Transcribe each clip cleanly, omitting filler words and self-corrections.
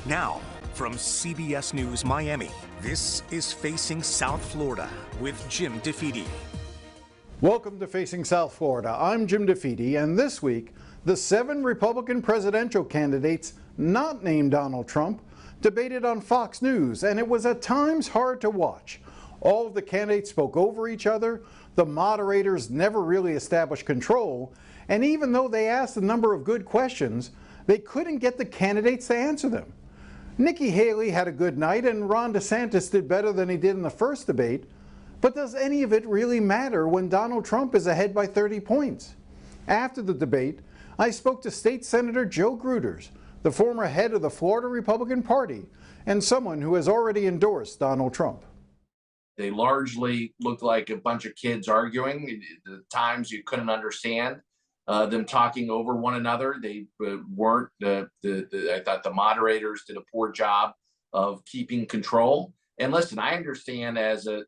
Now, from CBS News Miami, this is Facing South Florida with Jim DeFede. Welcome to Facing South Florida. I'm Jim DeFede, and this week, the 7 Republican presidential candidates not named Donald Trump debated on Fox News, and it was at times hard to watch. All of the candidates spoke over each other, the moderators never really established control, and even though they asked a number of good questions, they couldn't get the candidates to answer them. Nikki Haley had a good night, and Ron DeSantis did better than he did in the first debate. But does any of it really matter when Donald Trump is ahead by 30 points? After the debate, I spoke to State Senator Joe Gruters, the former head of the Florida Republican Party, and someone who has already endorsed Donald Trump. They largely looked like a bunch of kids arguing. At times you couldn't understand them talking over one another. They weren't, I thought the moderators did a poor job of keeping control. And listen, I understand as a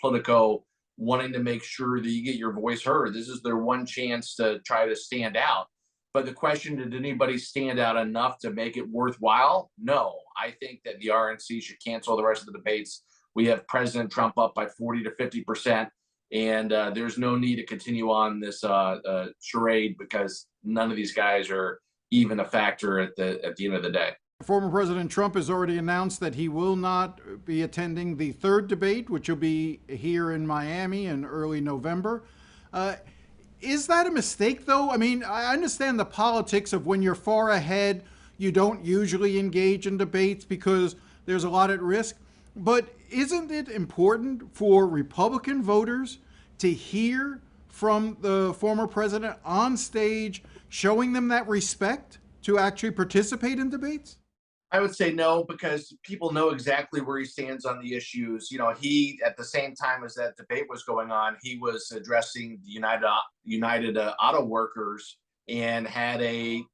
politico wanting to make sure that you get your voice heard. This is their one chance to try to stand out. But the question, did anybody stand out enough to make it worthwhile? No. I think that the RNC should cancel the rest of the debates. We have President Trump up by 40 to 50%. And there's no need to continue on this charade because none of these guys are even a factor at the end of the day. Former President Trump has already announced that he will not be attending the third debate, which will be here in Miami in early November. Is that a mistake, though? I mean, I understand the politics of when you're far ahead, you don't usually engage in debates because there's a lot at risk. But isn't it important for Republican voters to hear from the former president on stage, showing them that respect to actually participate in debates? I would say no, because people know exactly where he stands on the issues. You know, he, at the same time as that debate was going on, he was addressing the United Auto Workers and had a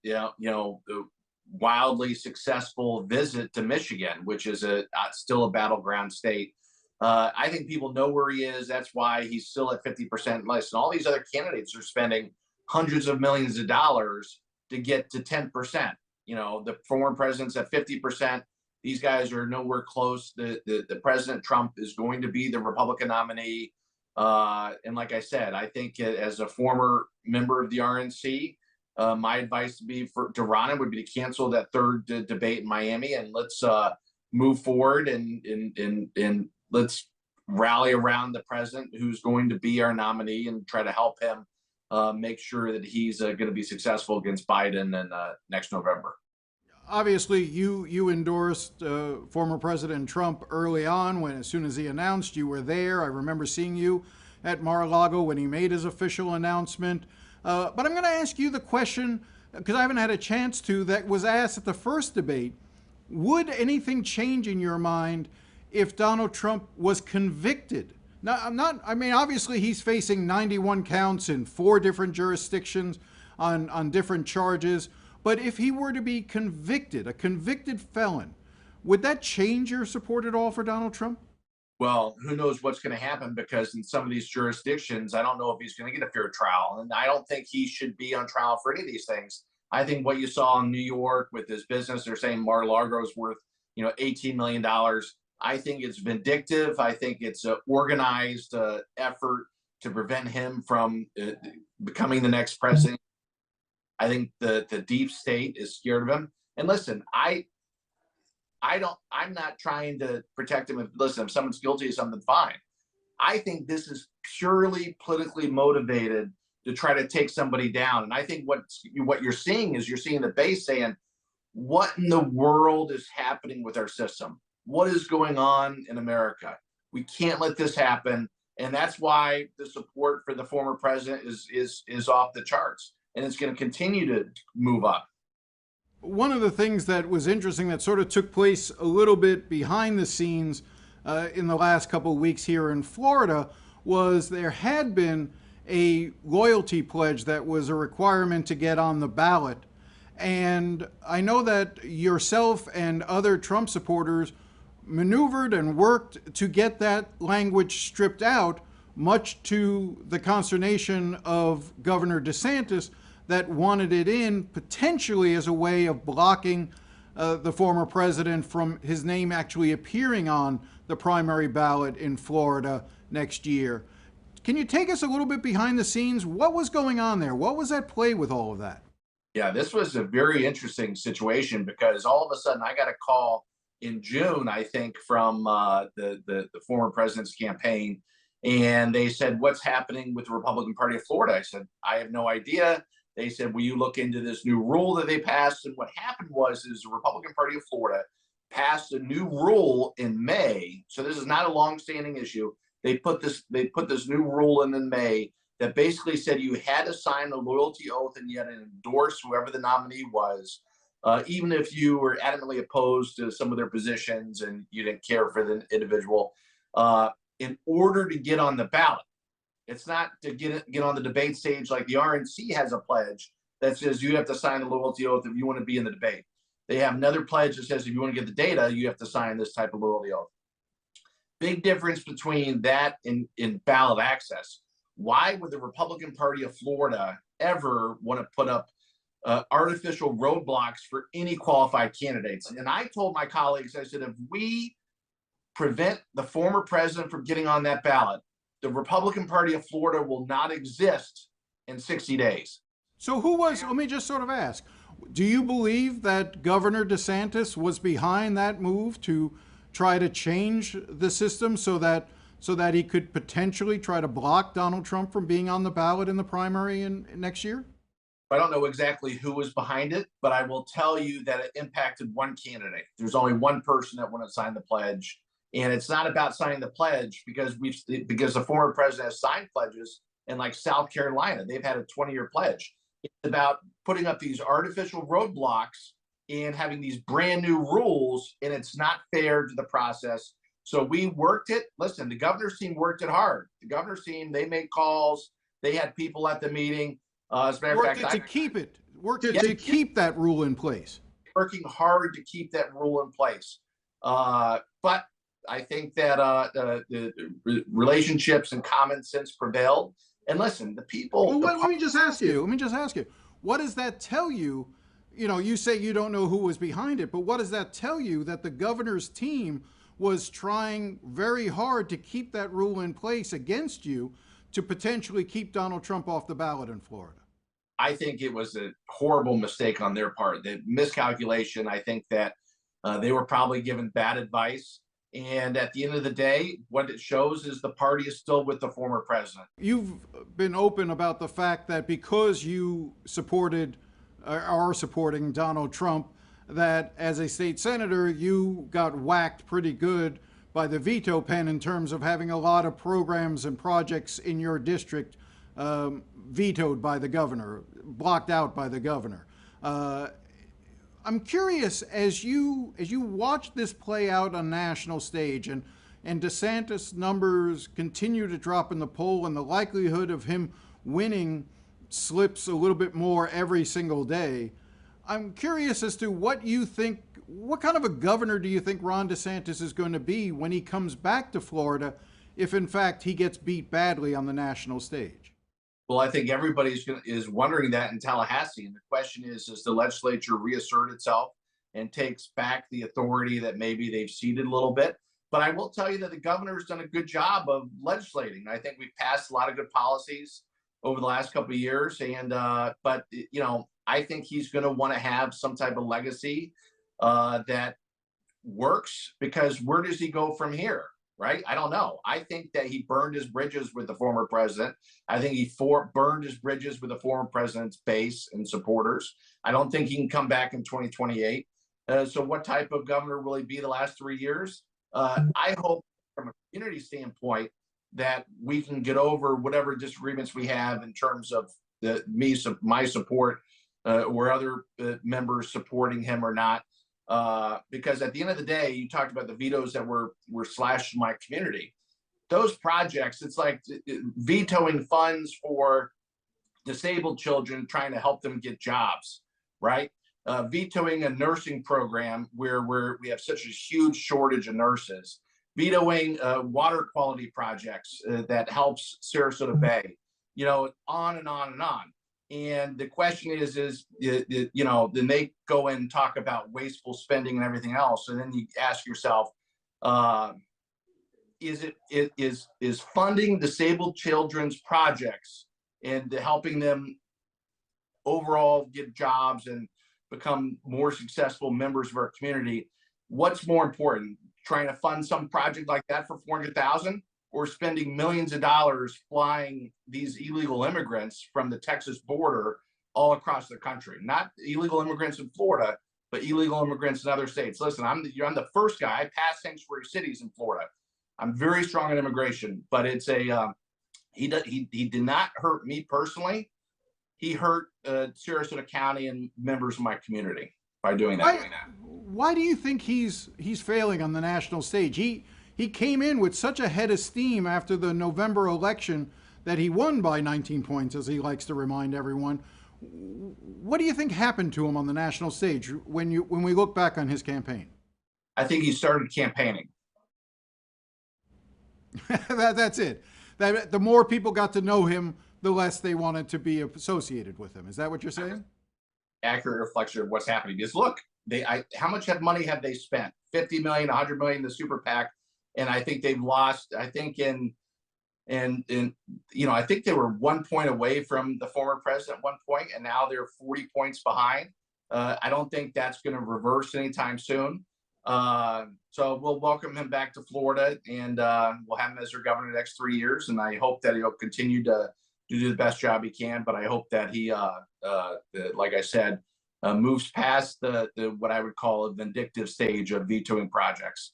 wildly successful visit to Michigan, which is still a battleground state. I think people know where he is. That's why he's still at 50% less. And all these other candidates are spending hundreds of millions of dollars to get to 10%. You know, the former president's at 50%. These guys are nowhere close. The President Trump is going to be the Republican nominee. And like I said, I think as a former member of the RNC, my advice to Ron would be to cancel that third debate in Miami, and let's move forward and let's rally around the president who's going to be our nominee and try to help him make sure that he's going to be successful against Biden in next November. Obviously, you endorsed former President Trump early on. As soon as he announced, you were there. I remember seeing you at Mar-a-Lago when he made his official announcement. But I'm going to ask you the question, because I haven't had a chance to, that was asked at the first debate. Would anything change in your mind if Donald Trump was convicted? Now, I mean, obviously he's facing 91 counts in 4 different jurisdictions on different charges. But if he were to be convicted, a convicted felon, would that change your support at all for Donald Trump? Well, who knows what's going to happen, because in some of these jurisdictions, I don't know if he's going to get a fair trial. And I don't think he should be on trial for any of these things. I think what you saw in New York with his business, they're saying Mar-a-Lago is worth, $18 million. I think it's vindictive. I think it's an organized effort to prevent him from becoming the next president. I think the deep state is scared of him. And listen, I'm not trying to protect him. If someone's guilty of something, fine. I think this is purely politically motivated to try to take somebody down. And I think what you're seeing is you're seeing the base saying, what in the world is happening with our system? What is going on in America? We can't let this happen. And that's why the support for the former president is off the charts. And it's going to continue to move up. One of the things that was interesting that sort of took place a little bit behind the scenes in the last couple of weeks here in Florida was there had been a loyalty pledge that was a requirement to get on the ballot. And I know that yourself and other Trump supporters maneuvered and worked to get that language stripped out, much to the consternation of Governor DeSantis, that wanted it in potentially as a way of blocking the former president from his name actually appearing on the primary ballot in Florida next year. Can you take us a little bit behind the scenes? What was going on there? What was at play with all of that? Yeah, this was a very interesting situation because all of a sudden I got a call in June, I think, from the former president's campaign. And they said, "What's happening with the Republican Party of Florida?" I said, "I have no idea." They said, "Will you look into this new rule that they passed?" And what happened was the Republican Party of Florida passed a new rule in May. So this is not a longstanding issue. They put this new rule in May that basically said you had to sign a loyalty oath and you had to endorse whoever the nominee was, even if you were adamantly opposed to some of their positions and you didn't care for the individual, in order to get on the ballot. It's not to get on the debate stage like the RNC has a pledge that says you have to sign the loyalty oath if you want to be in the debate. They have another pledge that says if you want to get the data, you have to sign this type of loyalty oath. Big difference between that and in ballot access. Why would the Republican Party of Florida ever want to put up artificial roadblocks for any qualified candidates? And I told my colleagues, I said, if we prevent the former president from getting on that ballot, the Republican Party of Florida will not exist in 60 days. So who was, let me just sort of ask, do you believe that Governor DeSantis was behind that move to try to change the system so that he could potentially try to block Donald Trump from being on the ballot in the primary in next year? I don't know exactly who was behind it, but I will tell you that it impacted one candidate. There's only one person that wouldn't sign the pledge. And it's not about signing the pledge because the former president has signed pledges in like South Carolina. They've had a 20-year pledge. It's about putting up these artificial roadblocks and having these brand new rules, and it's not fair to the process. So we worked it. Listen, the governor's team worked it hard. The governor's team, they made calls. They had people at the meeting. As a matter of fact, to keep that rule in place. Working hard to keep that rule in place. But I think that the relationships and common sense prevailed. And listen, the people. Well, let me just ask you. What does that tell you? You know, you say you don't know who was behind it, but what does that tell you that the governor's team was trying very hard to keep that rule in place against you to potentially keep Donald Trump off the ballot in Florida? I think it was a horrible mistake on their part. The miscalculation. I think that they were probably given bad advice. And at the end of the day, what it shows is the party is still with the former president. You've been open about the fact that because you are supporting Donald Trump, that as a state senator, you got whacked pretty good by the veto pen in terms of having a lot of programs and projects in your district vetoed by the governor, blocked out by the governor. I'm curious, as you watch this play out on national stage and DeSantis numbers continue to drop in the poll and the likelihood of him winning slips a little bit more every single day, I'm curious as to what you think, what kind of a governor do you think Ron DeSantis is going to be when he comes back to Florida, if in fact he gets beat badly on the national stage? Well, I think everybody is wondering that in Tallahassee. And the question is, does the legislature reassert itself and takes back the authority that maybe they've ceded a little bit? But I will tell you that the governor's done a good job of legislating. I think we've passed a lot of good policies over the last couple of years. And but, you know, I think he's going to want to have some type of legacy that works, because where does he go from here? Right? I don't know. I think that he burned his bridges with the former president. I think he burned his bridges with the former president's base and supporters. I don't think he can come back in 2028. So what type of governor will he be the last 3 years? I hope from a community standpoint that we can get over whatever disagreements we have in terms of my support or other members supporting him or not. Because at the end of the day, you talked about the vetoes that were slashed in my community. Those projects, it's like vetoing funds for disabled children, trying to help them get jobs, right? Vetoing a nursing program where we have such a huge shortage of nurses. Vetoing water quality projects that helps Sarasota Bay, you know, on and on and on. And the question is, you know, then they go and talk about wasteful spending and everything else. And then you ask yourself, is funding disabled children's projects and helping them overall get jobs and become more successful members of our community, what's more important? Trying to fund some project like that for $400,000, or spending millions of dollars flying these illegal immigrants from the Texas border all across the country? Not illegal immigrants in Florida, but illegal immigrants in other states. Listen, I'm the first guy. I passed sanctuary cities in Florida. I'm very strong on immigration, but it's a he did not hurt me personally. He hurt Sarasota County and members of my community by doing that. Why do you think he's failing on the national stage? He came in with such a head of steam after the November election that he won by 19 points, as he likes to remind everyone. What do you think happened to him on the national stage when we look back on his campaign? I think he started campaigning. That's it. That the more people got to know him, the less they wanted to be associated with him. Is that what you're saying? Accurate reflection of what's happening. Because look, how much money have they spent? 50 million, 100 million, the super PAC. And I think they've lost, I think I think they were 1 point away from the former president at one point, and now they're 40 points behind. I don't think that's going to reverse anytime soon. So we'll welcome him back to Florida, and we'll have him as our governor the next 3 years. And I hope that he'll continue to do the best job he can. But I hope that he, like I said, moves past the what I would call a vindictive stage of vetoing projects.